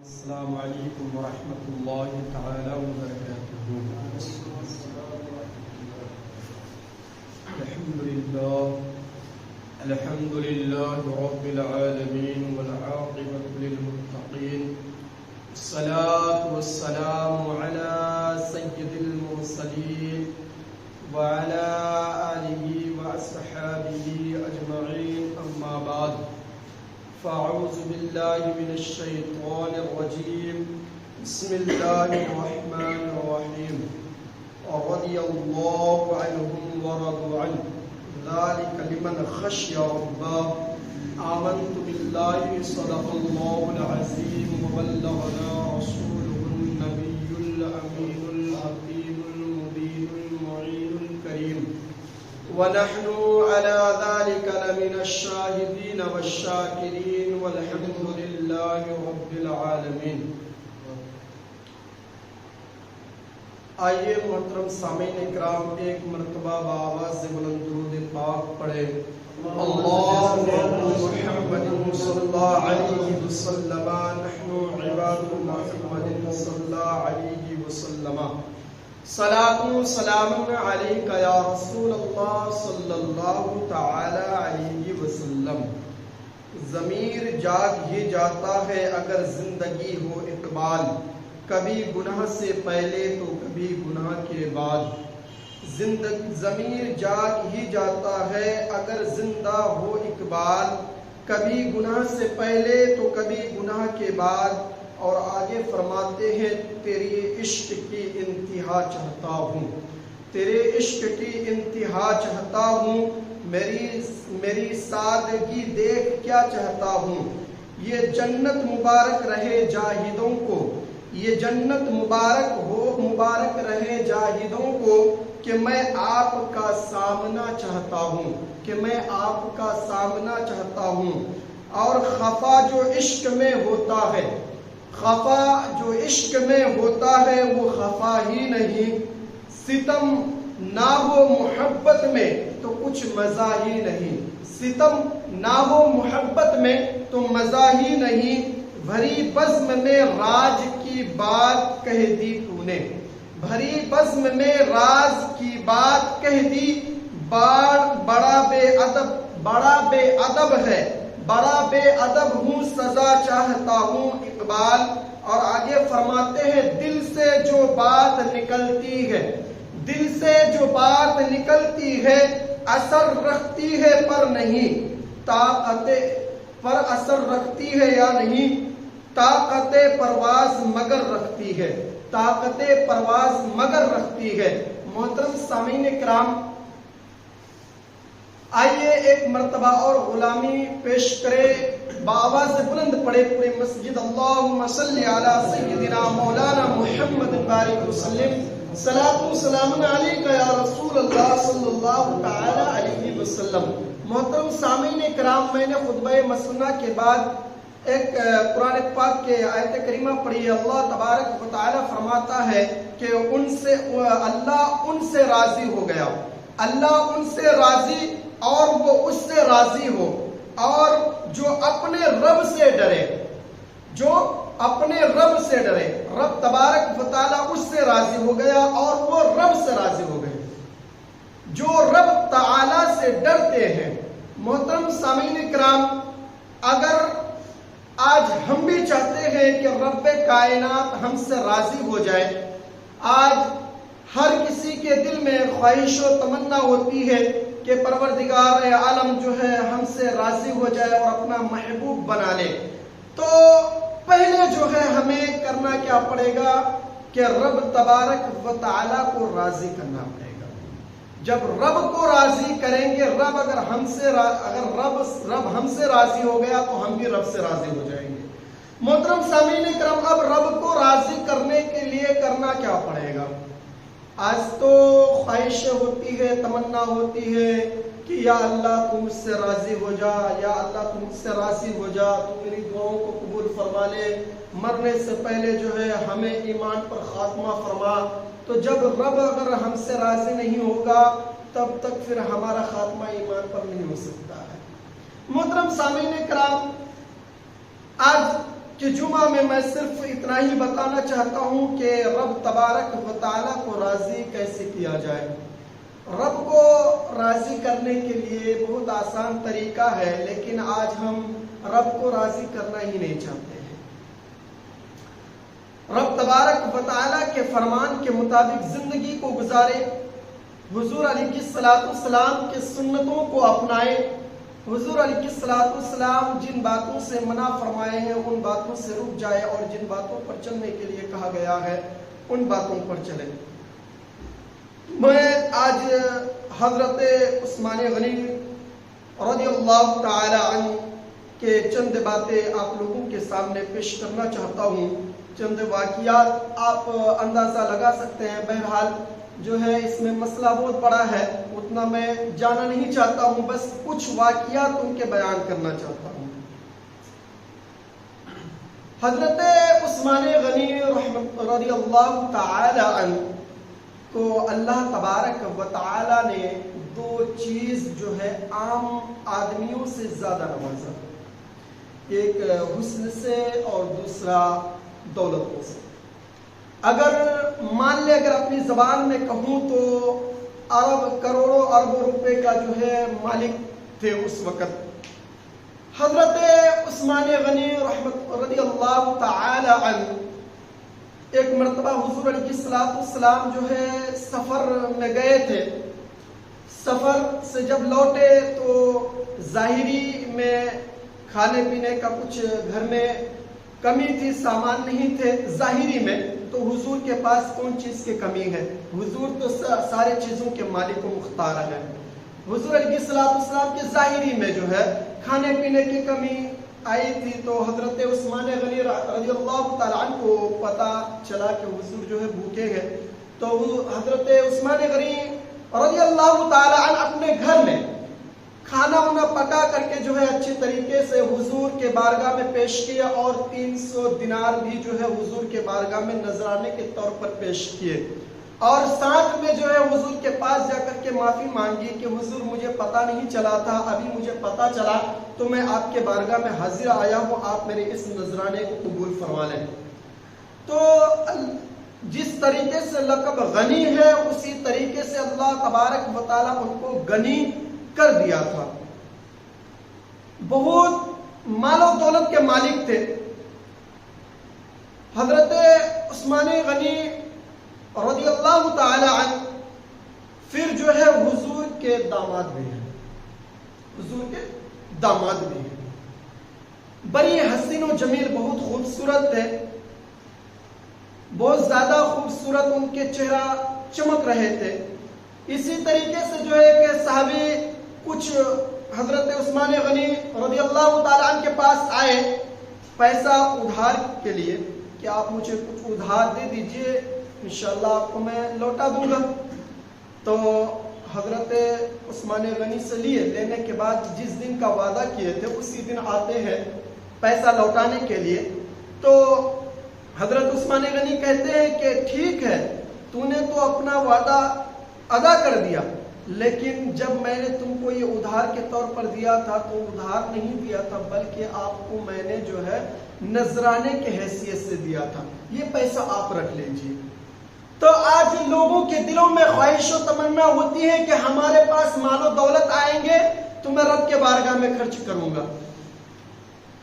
السلام علیکم ورحمۃ اللہ تعالی وبرکاتہ۔ الحمد للہ رب العالمین والعاقبۃ للمتقین، الصلاة والسلام علی سید المرسلین وعلی آلہ واصحابہ اجمعین، اما بعد فاعوذ باللہ من الشیطان الرجیم، بسم اللہ الرحمن الرحیم۔ رضی اللہ عنہم ورضوا عنہ ذلک لمن خشی ربہ۔ آمنت باللہ صدق اللہ العظیم وبلغنا رسولہ النبی الامین الحکیم المبین المعین الکریم، ونحن على ذلك لمن الشاهدين والشاكرين والحمد لله رب العالمين۔ آئیے محترم سامعین اکرام، ایک مرتبہ بآواز بلند درود پاک پڑھے۔ اللہم محمد صلی اللہ علیہ وسلم، نحن عباد محمد صلی اللہ علیہ وسلم، صلاۃ سلام علیک یا رسول اللہ صلی اللہ تعالی علیہ وسلم۔ ضمیر جاگ ہی جاتا ہے اگر زندگی ہو اقبال، کبھی گناہ سے پہلے تو کبھی گناہ کے بعد۔ ضمیر جاگ ہی جاتا ہے اگر زندہ ہو اقبال، کبھی گناہ سے پہلے تو کبھی گناہ کے بعد۔ اور آگے فرماتے ہیں، تیری عشق کی انتہا چاہتا ہوں، تیرے عشق کی انتہا چاہتا ہوں، میری سادگی دیکھ کیا چاہتا ہوں۔ یہ جنت مبارک رہے جاہدوں کو، یہ جنت مبارک رہے جاہدوں کو، کہ میں آپ کا سامنا چاہتا ہوں، کہ میں آپ کا سامنا چاہتا ہوں۔ اور خفا جو عشق میں ہوتا ہے، خفا جو عشق میں ہوتا ہے وہ خفا ہی نہیں، ستم نہ ہو محبت میں تو کچھ مزہ ہی نہیں، ستم نہ ہو محبت میں تو مزہ ہی نہیں۔ بھری بزم میں راز کی بات کہہ دی تو نے، بھری بزم میں راز کی بات کہہ دی، بڑا بے ادب ہے، بڑا بے ادب ہوں، سزا چاہتا ہوں اقبال۔ اور آگے فرماتے ہیں، دل سے جو بات نکلتی ہے، دل سے جو بات نکلتی ہے، اثر رکھتی ہے پر نہیں، پر اثر رکھتی ہے یا نہیں، طاقت پرواز مگر رکھتی ہے، طاقت پرواز مگر رکھتی ہے۔ محترم سامعین کرام، آئیے ایک مرتبہ اور غلامی پیش کرے، بآواز بلند پڑے پوری مسجد، اللہم صلی علی سیدنا مولانا محمد بارک وسلم، صلاۃ و سلام علیک یا رسول اللہ صلی اللہ تعالی علیہ وسلم۔ محترم سامعین کرام، میں نے خطبہ مسنہ کے بعد ایک قرآن پاک کے آیت کریمہ پڑھی ہے۔ اللہ تبارک و تعالی فرماتا ہے کہ اللہ ان سے راضی ہو گیا، اللہ ان سے راضی اور وہ اس سے راضی ہو، اور جو اپنے رب سے ڈرے، جو اپنے رب سے ڈرے، رب تبارک و تعالی اس سے راضی ہو گیا اور وہ رب سے راضی ہو گئے۔ جو رب تعالی سے ڈرتے ہیں، محترم سامعین کرام، اگر آج ہم بھی چاہتے ہیں کہ رب کائنات ہم سے راضی ہو جائے، آج ہر کسی کے دل میں خواہش و تمنا ہوتی ہے کہ پروردگار عالم جو ہے ہم سے راضی ہو جائے اور اپنا محبوب بنا لے، تو پہلے جو ہے ہمیں کرنا کیا پڑے گا کہ رب تبارک و تعالیٰ کو راضی کرنا پڑے گا۔ جب رب کو راضی کریں گے، اگر رب ہم سے راضی ہو گیا تو ہم بھی رب سے راضی ہو جائیں گے۔ محترم سامعین کرام، اب رب کو راضی کرنے کے لیے کرنا کیا پڑے گا؟ آج تو خواہش ہوتی ہے، تمنا ہوتی ہے کہ یا اللہ تم مجھ سے راضی ہو جا، یا اللہ تم مجھ سے راضی ہو جا، تو میری دعاؤں کو قبول فرما لے، مرنے سے پہلے جو ہے ہمیں ایمان پر خاتمہ فرما۔ تو جب رب اگر ہم سے راضی نہیں ہوگا تب تک پھر ہمارا خاتمہ ایمان پر نہیں ہو سکتا ہے۔ محترم سامعین کرام، آج کہ جمعہ میں صرف اتنا ہی بتانا چاہتا ہوں کہ رب تبارک و تعالیٰ کو راضی کیسے کیا جائے۔ رب کو راضی کرنے کے لیے بہت آسان طریقہ ہے، لیکن آج ہم رب کو راضی کرنا ہی نہیں چاہتے ہیں۔ رب تبارک و تعالیٰ کے فرمان کے مطابق زندگی کو گزارے، حضور علیہ السلام کے سنتوں کو اپنائے، حضور علیہ السلام جن باتوں سے منع فرمائے ہیں ان باتوں سے رک جائے، اور جن باتوں پر چلنے کے لیے کہا گیا ہے ان باتوں پر چلے۔ میں آج حضرت عثمان غنی رضی اللہ تعالی عنہ کے چند باتیں آپ لوگوں کے سامنے پیش کرنا چاہتا ہوں، چند واقعات آپ اندازہ لگا سکتے ہیں۔ بہرحال جو ہے اس میں مسئلہ بہت بڑا ہے، اتنا میں جانا نہیں چاہتا ہوں، بس کچھ واقعات ان کے بیان کرنا چاہتا ہوں۔ حضرت عثمان غنی رضی اللہ تعالی عنہ کو اللہ تبارک و تعالی نے دو چیز جو ہے عام آدمیوں سے زیادہ نوازا، ایک حسن سے اور دوسرا دولتوں سے۔ اگر مان لے اگر اپنی زبان میں کہوں تو کروڑوں اربوں روپے کا جو ہے مالک تھے اس وقت۔ حضرت عثمان غنی رضی اللہ تعالی عنہ ایک مرتبہ حضور علیہ السلام جو ہے سفر میں گئے تھے، سفر سے جب لوٹے تو ظاہری میں کھانے پینے کا کچھ گھر میں کمی تھی، سامان نہیں تھے ظاہری میں، تو حضور کے پاس کون چیز کی کمی ہے؟ حضور تو سارے چیزوں کے مالک و مختار ہیں۔ حضور علیہ السلام کے ظاہری میں جو ہے کھانے پینے کی کمی آئی تھی، تو حضرت عثمان غنی رضی اللہ تعالیٰ عنہ کو پتا چلا کہ حضور جو ہے بھوکے ہیں، تو حضرت عثمان غنی رضی اللہ تعالیٰ عنہ اپنے گھر میں کھانا وانا پکا کر کے جو ہے اچھے طریقے سے حضور کے بارگاہ میں پیش کیا، اور 300 دینار بھی جو ہے حضور کے بارگاہ میں نذرانے کے طور پر پیش کیے، اور ساتھ میں جو ہے حضور کے پاس جا کر کے معافی مانگی کہ حضور مجھے پتا نہیں چلا تھا، ابھی مجھے پتا چلا تو میں آپ کے بارگاہ میں حاضر آیا ہوں، آپ میرے اس نذرانے کو قبول فرما لیں۔ تو جس طریقے سے لقب غنی ہے اسی طریقے سے اللہ تبارک و تعالیٰ ان کو غنی کر دیا تھا، بہت مال و دولت کے مالک تھے۔ حضرت عثمان غنی رضی اللہ تعالی عنہ پھر جو ہے حضور کے داماد بھی ہیں، حضور کے داماد بھی ہیں، بڑی حسین و جمیل، بہت خوبصورت تھے، بہت زیادہ خوبصورت ان کے چہرہ چمک رہے تھے۔ اسی طریقے سے جو ہے کہ صحابی کچھ حضرت عثمان غنی رضی اللہ تعالیٰ عنہ کے پاس آئے پیسہ ادھار کے لیے کہ آپ مجھے کچھ ادھار دے دیجئے، انشاءاللہ آپ کو میں لوٹا دوں گا۔ تو حضرت عثمان غنی سے لینے کے بعد جس دن کا وعدہ کیے تھے اسی دن آتے ہیں پیسہ لوٹانے کے لیے، تو حضرت عثمان غنی کہتے ہیں کہ ٹھیک ہے تو نے تو اپنا وعدہ ادا کر دیا، لیکن جب میں نے تم کو یہ ادھار کے طور پر دیا تھا تو ادھار نہیں دیا تھا، بلکہ آپ کو میں نے جو ہے نذرانے کے حیثیت سے دیا تھا، یہ پیسہ آپ رکھ لیجئے۔ تو آج لوگوں کے دلوں میں خواہش و تمنا ہوتی ہے کہ ہمارے پاس مال و دولت آئیں گے تو میں رب کے بارگاہ میں خرچ کروں گا،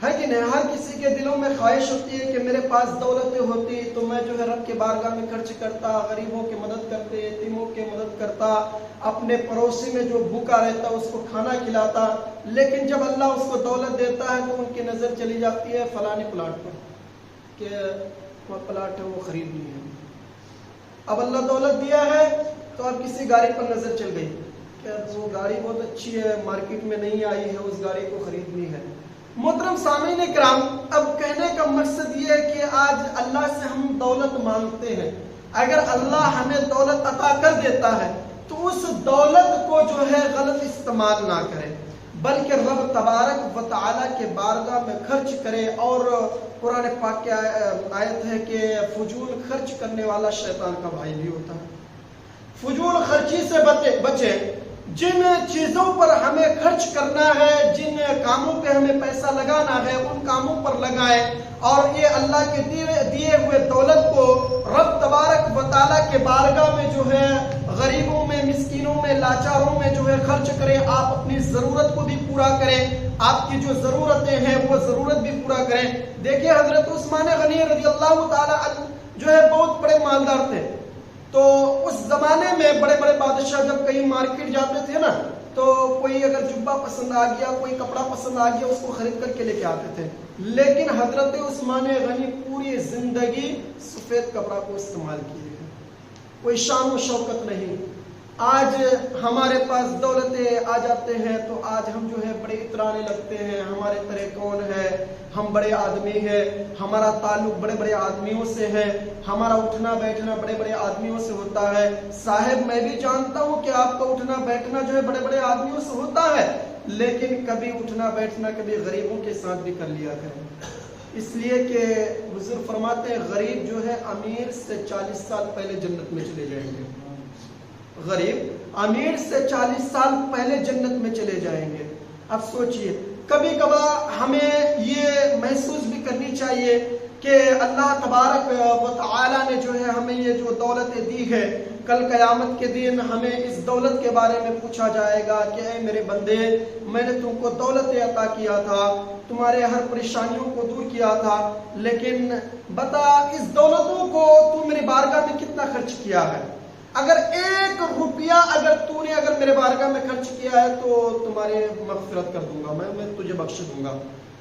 ہے کہ نہیں؟ ہر کسی کے دلوں میں خواہش ہوتی ہے کہ میرے پاس دولتیں ہوتی تو میں جو ہے رب کے بارگاہ میں خرچ کرتا، غریبوں کی مدد کرتے، یتیموں کی مدد کرتا، اپنے پڑوسی میں جو بھوکا رہتا اس کو کھانا کھلاتا۔ لیکن جب اللہ اس کو دولت دیتا ہے تو ان کی نظر چلی جاتی ہے فلانی پلاٹ پر کہ وہ پلاٹ ہے وہ خریدنی ہے۔ اب اللہ دولت دیا ہے تو اب کسی گاڑی پر نظر چل گئی کہ وہ گاڑی بہت اچھی ہے، مارکیٹ میں نہیں آئی ہے، اس گاڑی کو خریدنی ہے۔ محترم سامعین کرام، اب کہنے کا مقصد یہ ہے کہ آج اللہ سے ہم دولت مانگتے ہیں، اگر اللہ ہمیں دولت عطا کر دیتا ہے تو اس دولت کو جو ہے غلط استعمال نہ کرے، بلکہ رب تبارک و تعالیٰ کے بارگاہ میں خرچ کرے۔ اور قرآن پاک کی آیت ہے کہ فضول خرچ کرنے والا شیطان کا بھائی بھی ہوتا ہے۔ فضول خرچی سے بچے، جن چیزوں پر ہمیں خرچ کرنا ہے، جن کاموں پہ ہمیں پیسہ لگانا ہے ان کاموں پر لگائیں، اور یہ اللہ کے دیے ہوئے دولت کو رب تبارک و تعالیٰ کے بارگاہ میں جو ہے غریبوں میں، مسکینوں میں، لاچاروں میں جو ہے خرچ کریں. آپ اپنی ضرورت کو بھی پورا کریں، آپ کی جو ضرورتیں ہیں وہ ضرورت بھی پورا کریں. دیکھیں حضرت عثمان غنی رضی اللہ تعالیٰ عنہ جو ہے بہت بڑے مالدار تھے. تو اس زمانے میں بڑے بڑے بادشاہ جب کہیں مارکیٹ جاتے تھے نا، تو کوئی اگر جبہ پسند آ گیا، کوئی کپڑا پسند آ گیا، اس کو خرید کر کے لے کے آتے تھے. لیکن حضرت عثمان غنی پوری زندگی سفید کپڑا کو استعمال کیے ہیں، کوئی شان و شوکت نہیں. آج ہمارے پاس دولتیں آ جاتے ہیں تو آج ہم جو ہے بڑے اترانے لگتے ہیں، ہمارے طرح کون ہے، ہم بڑے آدمی ہیں، ہمارا تعلق بڑے بڑے آدمیوں سے ہے، ہمارا اٹھنا بیٹھنا بڑے بڑے آدمیوں سے ہوتا ہے. صاحب میں بھی جانتا ہوں کہ آپ کا اٹھنا بیٹھنا جو ہے بڑے بڑے آدمیوں سے ہوتا ہے، لیکن کبھی اٹھنا بیٹھنا کبھی غریبوں کے ساتھ بھی کر لیا کریں. اس لیے کہ حضور فرماتے ہیں غریب جو ہے امیر سے 40 سال پہلے جنت میں چلے جائیں گے. غریب امیر سے 40 سال پہلے جنت میں چلے جائیں گے. اب سوچئے، کبھی کبھار ہمیں یہ محسوس بھی کرنی چاہیے کہ اللہ تبارک و تعالی نے جو ہے ہمیں یہ جو دولتیں دی ہے، کل قیامت کے دن ہمیں اس دولت کے بارے میں پوچھا جائے گا کہ اے میرے بندے، میں نے تم کو دولت عطا کیا تھا، تمہارے ہر پریشانیوں کو دور کیا تھا، لیکن بتا اس دولتوں کو تو میری بارگاہ میں کتنا خرچ کیا ہے. اگر 1 روپیہ اگر میرے بارگاہ میں خرچ کیا ہے تو تمہاری مغفرت کر دوں گا، میں تجھے بخش دوں گا.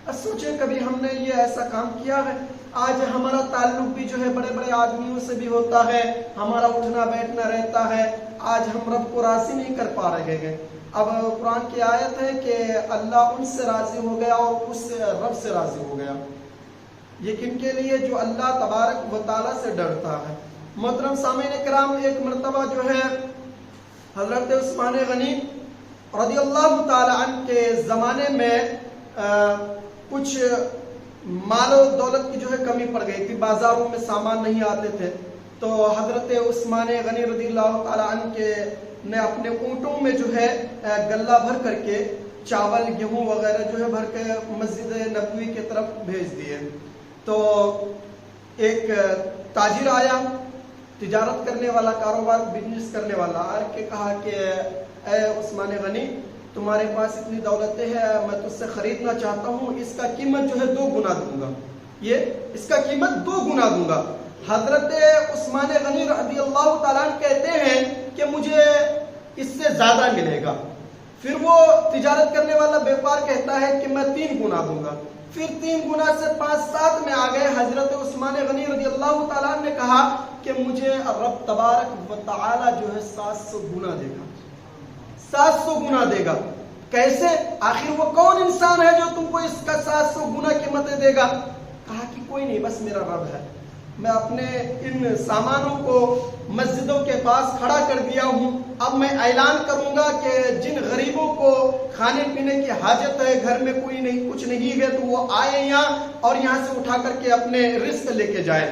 اب سوچیں کبھی ہم نے یہ ایسا کام کیا ہے؟ آج ہمارا تعلق بھی جو ہے بڑے بڑے آدمیوں سے بھی ہوتا ہے، ہمارا اٹھنا بیٹھنا رہتا ہے. آج ہم رب کو راضی نہیں کر پا رہے ہیں. اب قرآن کی آیت ہے کہ اللہ ان سے راضی ہو گیا اور اس سے رب سے راضی ہو گیا. یہ کن کے لیے؟ جو اللہ تبارک و تعالیٰ سے ڈرتا ہے. محترم سامعین کرام، ایک مرتبہ جو ہے حضرت عثمان غنی رضی اللہ تعالی عنہ کے زمانے میں کچھ مال و دولت کی جو ہے کمی پڑ گئی تھی، بازاروں میں سامان نہیں آتے تھے. تو حضرت عثمان غنی رضی اللہ تعالی عنہ کے نے اپنے اونٹوں میں جو ہے گلہ بھر کر کے چاول گیہوں وغیرہ جو ہے بھر کے مسجد نبوی کی طرف بھیج دیے. تو ایک تاجر آیا، تجارت کرنے والا، کاروبار بزنس کرنے والا، آ کے کہا کہ اے عثمان غنی، تمہارے پاس اتنی دولتیں ہیں، میں تجھ سے خریدنا چاہتا ہوں، اس کا قیمت جو ہے 2 گنا دوں گا، اس کا قیمت 2 گنا دوں گا. حضرت عثمان غنی رضی اللہ تعالیٰ عنہ کہتے ہیں کہ مجھے اس سے زیادہ ملے گا. پھر وہ تجارت کرنے والا بیوپار کہتا ہے کہ میں 3 گنا دوں گا. پھر 3 گنا سے 5-7 میں آ گئے. حضرت عثمان غنی رضی اللہ تعالیٰ عنہ نے کہا کہ مجھے رب تبارک و تعالی جو ہے 700 گنا دے گا، 700 گنا دے گا. کیسے؟ آخر وہ کون انسان ہے جو تم کو اس کا 700 گنا قیمتیں دے گا؟ کہا کہ کوئی نہیں، بس میرا رب ہے. میں اپنے ان سامانوں کو مسجدوں کے پاس کھڑا کر دیا ہوں. اب میں اعلان کروں گا کہ جن غریبوں کو کھانے پینے کی حاجت ہے، گھر میں کوئی نہیں، کچھ نہیں ہے، تو وہ آئے یہاں اور یہاں سے اٹھا کر کے اپنے رزق لے کے جائے.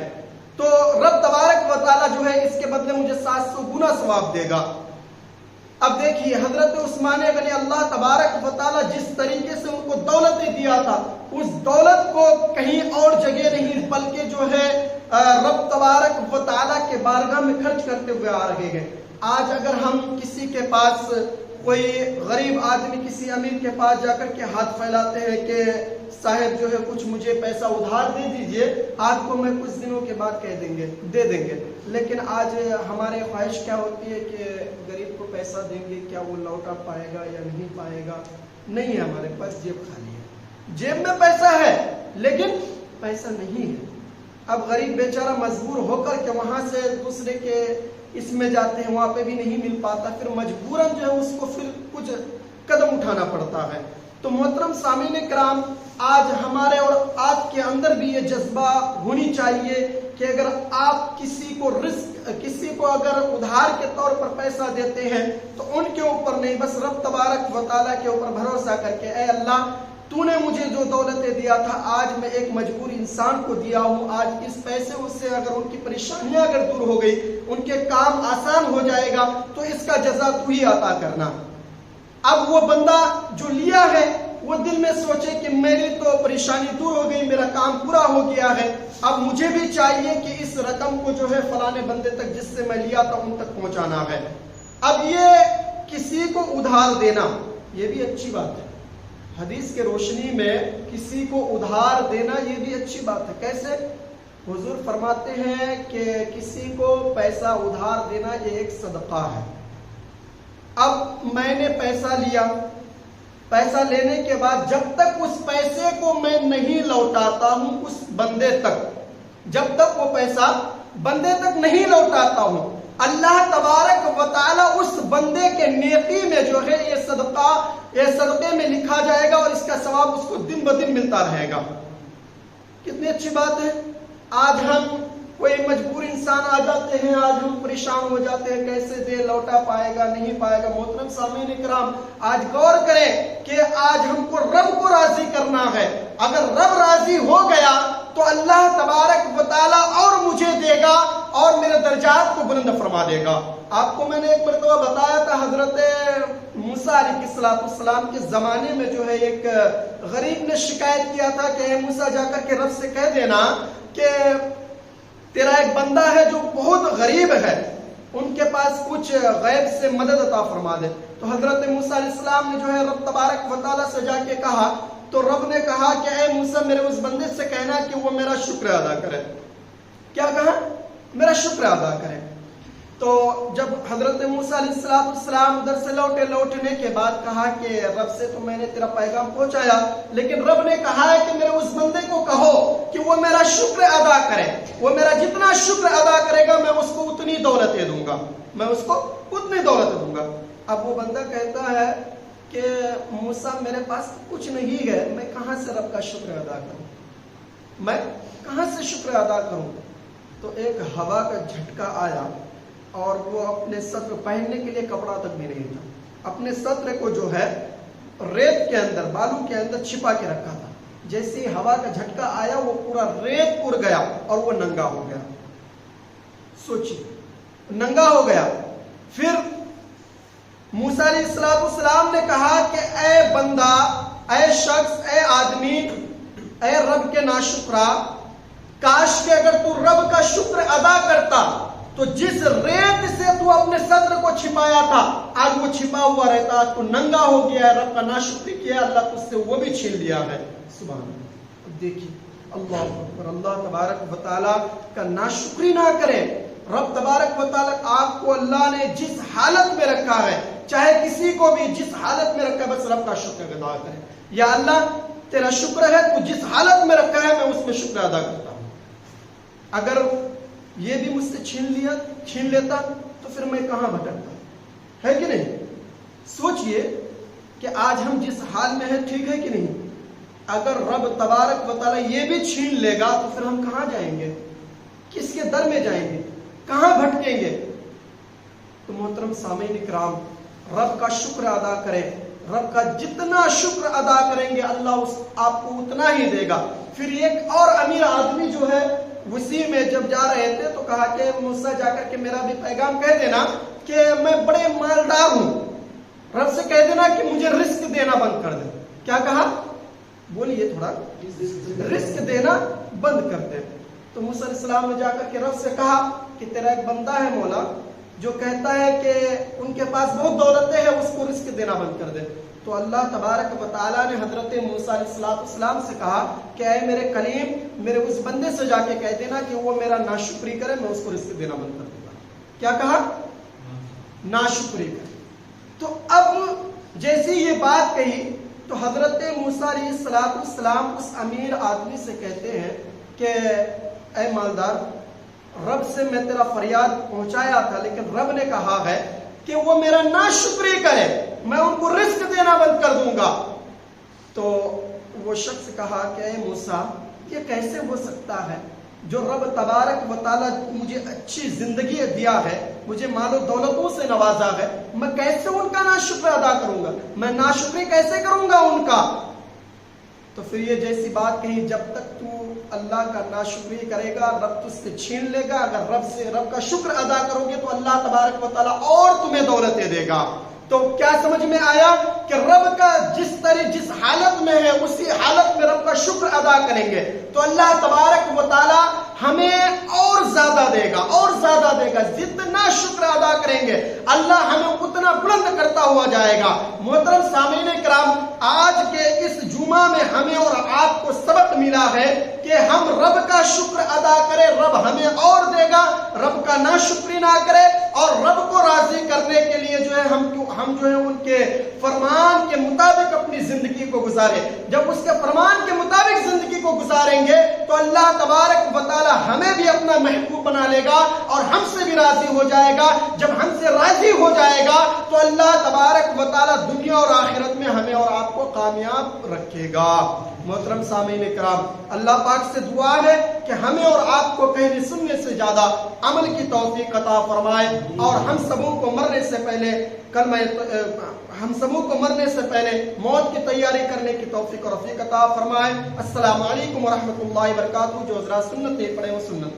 تو رب تبارک و تعالی جو ہے اس کے بدلے مجھے 700 گنا ثواب دے گا. اب دیکھیے حضرت عثمان غنی اللہ تبارک و تعالی جس طریقے سے ان کو دولتیں دیا تھا، اس دولت کو کہیں اور جگہ نہیں بلکہ جو ہے رب تبارک و تعالی کے بارگاہ میں خرچ کرتے ہوئے آ رہے ہیں. آج اگر ہم کسی کے پاس، کوئی غریب آدمی کسی امیر کے پاس جا کر کے ہاتھ پھیلاتے ہیں کہ صاحب جو ہے کچھ مجھے پیسہ ادھار دے دیجئے، آپ کو میں کچھ دنوں کے بعد دے دیں گے. لیکن آج ہمارے خواہش کیا ہوتی ہے کہ غریب کو پیسہ دیں گے، کیا وہ لوٹا پائے گا یا نہیں پائے گا؟ نہیں ہے، ہمارے پاس جیب خالی ہے، جیب میں پیسہ ہے لیکن پیسہ نہیں ہے. اب غریب بیچارہ مجبور ہو کر کے وہاں سے دوسرے کے اس میں جاتے ہیں، وہاں پہ بھی نہیں مل پاتا، پھر مجبوراً جو ہے اس کو پھر کچھ قدم اٹھانا پڑتا ہے. تو محترم سامعین کرام، آج ہمارے اور آپ کے اندر بھی یہ جذبہ ہونی چاہیے کہ اگر آپ کسی کو اگر ادھار کے طور پر پیسہ دیتے ہیں تو ان کے اوپر نہیں، بس رب تبارک و تعالیٰ کے اوپر بھروسہ کر کے، اے اللہ تو نے مجھے جو دولتیں دیا تھا، آج میں ایک مجبور انسان کو دیا ہوں، آج اس پیسے اس سے اگر ان کی پریشانیاں اگر دور ہو گئی، ان کے کام آسان ہو جائے گا، تو اس کا جزا تو ہی عطا کرنا. اب وہ بندہ جو لیا ہے وہ دل میں سوچے کہ میری تو پریشانی دور ہو گئی، میرا کام پورا ہو گیا ہے، اب مجھے بھی چاہیے کہ اس رقم کو جو ہے فلانے بندے تک جس سے میں لیا تھا ان تک پہنچانا ہے۔ اب یہ کسی کو ادھار دینا یہ بھی اچھی بات ہے، حدیث کے روشنی میں کسی کو ادھار دینا یہ بھی اچھی بات ہے۔ کیسے؟ حضور فرماتے ہیں کہ کسی کو پیسہ ادھار دینا یہ ایک صدقہ ہے۔ اب میں نے پیسہ لیا، پیسہ لینے کے بعد جب تک اس پیسے کو میں نہیں لوٹاتا ہوں اس بندے تک، جب تک وہ پیسہ بندے تک نہیں لوٹاتا ہوں، اللہ تبارک و تعالی اس بندے کے نیکی میں جو ہے یہ صدقے میں لکھا جائے گا اور اس کا ثواب اس کو دن بدن ملتا رہے گا۔ کتنی اچھی بات ہے۔ آج ہم کوئی مجبور انسان آ جاتے ہیں، آج ہم پریشان ہو جاتے ہیں کیسے دے، لوٹا پائے گا نہیں پائے گا۔ محترم سامعین اکرام، آج غور کریں کہ آج ہم کو رب کو راضی کرنا ہے۔ اگر رب راضی ہو گیا تو اللہ تبارک و تعالی اور مجھے دے گا اور میرے درجات کو بلند فرما دے گا۔ آپ کو میں نے ایک مرتبہ بتایا تھا، حضرت موسیٰ علیہ السلام کے زمانے میں جو ہے ایک غریب نے شکایت کیا تھا کہ اے موسیٰ جا کر کے رب سے کہہ دینا کہ تیرا ایک بندہ ہے جو بہت غریب ہے، ان کے پاس کچھ غیب سے مدد عطا فرما دے۔ تو حضرت موسیٰ علیہ السلام نے جو ہے رب تبارک و تعالیٰ سے جا کے کہا، تو رب نے کہا کہ اے موسیٰ میرے اس بندے سے کہنا کہ وہ میرا شکر ادا کرے۔ کیا کہا؟ میرا شکر ادا کرے۔ تو جب حضرت موسیٰ علیہ السلام ادھر سے لوٹنے کے بعد کہا کہ رب سے تو میں نے تیرا پیغام پہنچایا، لیکن رب نے کہا ہے کہ میرے اس بندے کو کہو کہ وہ میرا شکر ادا کرے، وہ میرا جتنا شکر ادا کرے گا میں اس کو اتنی دولتیں دوں گا، میں اس کو اتنی دولت دوں گا۔ اب وہ بندہ کہتا ہے کہ موسیٰ میرے پاس کچھ نہیں ہے، میں کہاں سے رب کا شکر ادا کروں، میں کہاں سے شکر ادا کروں؟ تو ایک ہوا کا جھٹکا آیا اور وہ اپنے سطر پہننے کے لیے کپڑا تک بھی نہیں تھا، اپنے سطر کو جو ہے ریت کے اندر، بالو کے اندر چھپا کے رکھا تھا۔ جیسے ہوا کا جھٹکا آیا وہ پورا ریت اڑ گیا اور وہ ننگا ہو گیا۔ سوچیے، ننگا ہو گیا۔ پھر موسیٰ علیہ السلام نے کہا کہ اے بندہ، اے شخص، اے آدمی، اے رب کے ناشکرا، کاش کہ اگر تو رب کا شکر ادا کرتا تو جس ریت سے تو اپنے صدر کو چھپایا تھا آج وہ چھپا ہوا رہتا، تو ننگا ہو گیا ہے، رب کا ناشکری کیا، اللہ تجھ سے وہ بھی چھین لیا ہے۔ سبحان اللہ۔ اب دیکھیے، اللہ اکبر، اللہ تبارک و تعالیٰ کا ناشکری نہ کریں۔ رب تبارک و تعالیٰ آپ کو اللہ نے جس حالت میں رکھا ہے، چاہے کسی کو بھی جس حالت میں رکھا ہے، بس رب کا شکر ادا کریں۔ یا اللہ تیرا شکر ہے، تو جس حالت میں رکھا ہے میں اس میں شکر ادا کرتا ہوں۔ اگر یہ بھی مجھ سے چھین لیتا تو پھر میں کہاں بھٹکتا، ہے کہ نہیں؟ سوچئے کہ آج ہم جس حال میں ہیں، ٹھیک ہے کہ نہیں؟ اگر رب تبارک و تعالیٰ یہ بھی چھین لے گا تو پھر ہم کہاں جائیں گے؟ کس کے در میں جائیں گے؟ کہاں بھٹکیں گے؟ تو محترم سامعین اکرام، رب کا شکر ادا کریں۔ رب کا جتنا شکر ادا کریں گے اللہ آپ کو اتنا ہی دے گا۔ پھر ایک اور امیر آدمی جو ہے وسیع میں جب جا رہے تھے تو کہا کہ موسیٰ جا کر کے میرا بھی پیغام کہہ دینا کہ میں بڑے مالدار ہوں، رب سے کہہ دینا کہ مجھے رزق دینا بند کر دے۔ کیا کہا؟ بولیے تھوڑا، رزق دینا بند کر دے۔ تو موسیٰ علیہ السلام نے جا کر کے رب سے کہا کہ تیرا ایک بندہ ہے مولا جو کہتا ہے کہ ان کے پاس بہت دولتیں ہیں، اس کو رزق دینا بند کر دے۔ تو اللہ تبارک و تعالیٰ نے حضرت موسیٰ علیہ السلام سے کہا کہ اے میرے کلیم، میرے اس بندے سے جا کے کہہ دینا کہ وہ میرا ناشکری کرے، میں اس کو رزق دینا بند کر دوں گا۔ کیا کہا؟ ناشکری کرے۔ تو اب جیسی یہ بات کہی تو حضرت موسیٰ علیہ السلام اس امیر آدمی سے کہتے ہیں کہ اے مالدار، رب سے میں تیرا فریاد پہنچایا تھا، لیکن رب نے کہا ہے کہ وہ میرا ناشکری کرے، میں ان کو رزق دینا بند کر دوں گا۔ تو وہ شخص کہا کہ اے موسیٰ، یہ کیسے ہو سکتا ہے؟ جو رب تبارک و تعالیٰ مجھے اچھی زندگی دیا ہے، مجھے مال و دولتوں سے نوازا ہے، میں کیسے ان کا ناشکر ادا کروں گا؟ میں ناشکری کیسے کروں گا ان کا؟ تو پھر یہ جیسی بات کہی، جب تک تو اللہ کا ناشکری کرے گا رب تجھ سے چھین لے گا، اگر رب کا شکر ادا کرو گے تو اللہ تبارک و تعالیٰ اور تمہیں دولتیں دے گا۔ تو کیا سمجھ میں آیا کہ رب کا جس حالت میں ہے اسی حالت میں رب کا شکر ادا کریں گے تو اللہ تبارک و تعالی ہمیں اور زیادہ دے گا جتنا شکر ادا کریں گے اللہ ہمیں اتنا بلند کرتا ہوا جائے گا۔ محترم سامعین کرام، آج کے اس جمعہ میں ہمیں اور آپ کو سبق ملا ہے کہ ہم رب کا شکر ادا کریں، رب ہمیں اور دے گا، رب کا ناشکری نہ کرے اور رب کو راضی کرنے کے لیے جو ہے ہم جو ہے ان کے فرمان کے مطابق اپنی زندگی کو گزارے۔ جب اس کے فرمان کے مطابق زندگی کو گزاریں گے تو اللہ تبارک و تعالی ہمیں بھی اپنا محبوب بنا لے گا اور ہم سے بھی راضی ہو جائے گا۔ جب ہم سے راضی ہو جائے گا تو اللہ تبارک و تعالی دنیا اور آخرت میں ہمیں اور آپ کو کامیاب رکھے گا۔ محترم سامعین کرام، اللہ پاک سے دعا ہے کہ ہمیں اور آپ کو کہنے سننے سے زیادہ عمل کی توفیق عطا فرمائے اور ہم سبوں کو مرنے سے پہلے موت کی تیاری کرنے کی توفیق اور رفیق عطا فرمائے۔ السلام علیکم ورحمۃ اللہ وبرکاتہ۔ جو حضرات سنت پڑھے وہ سنت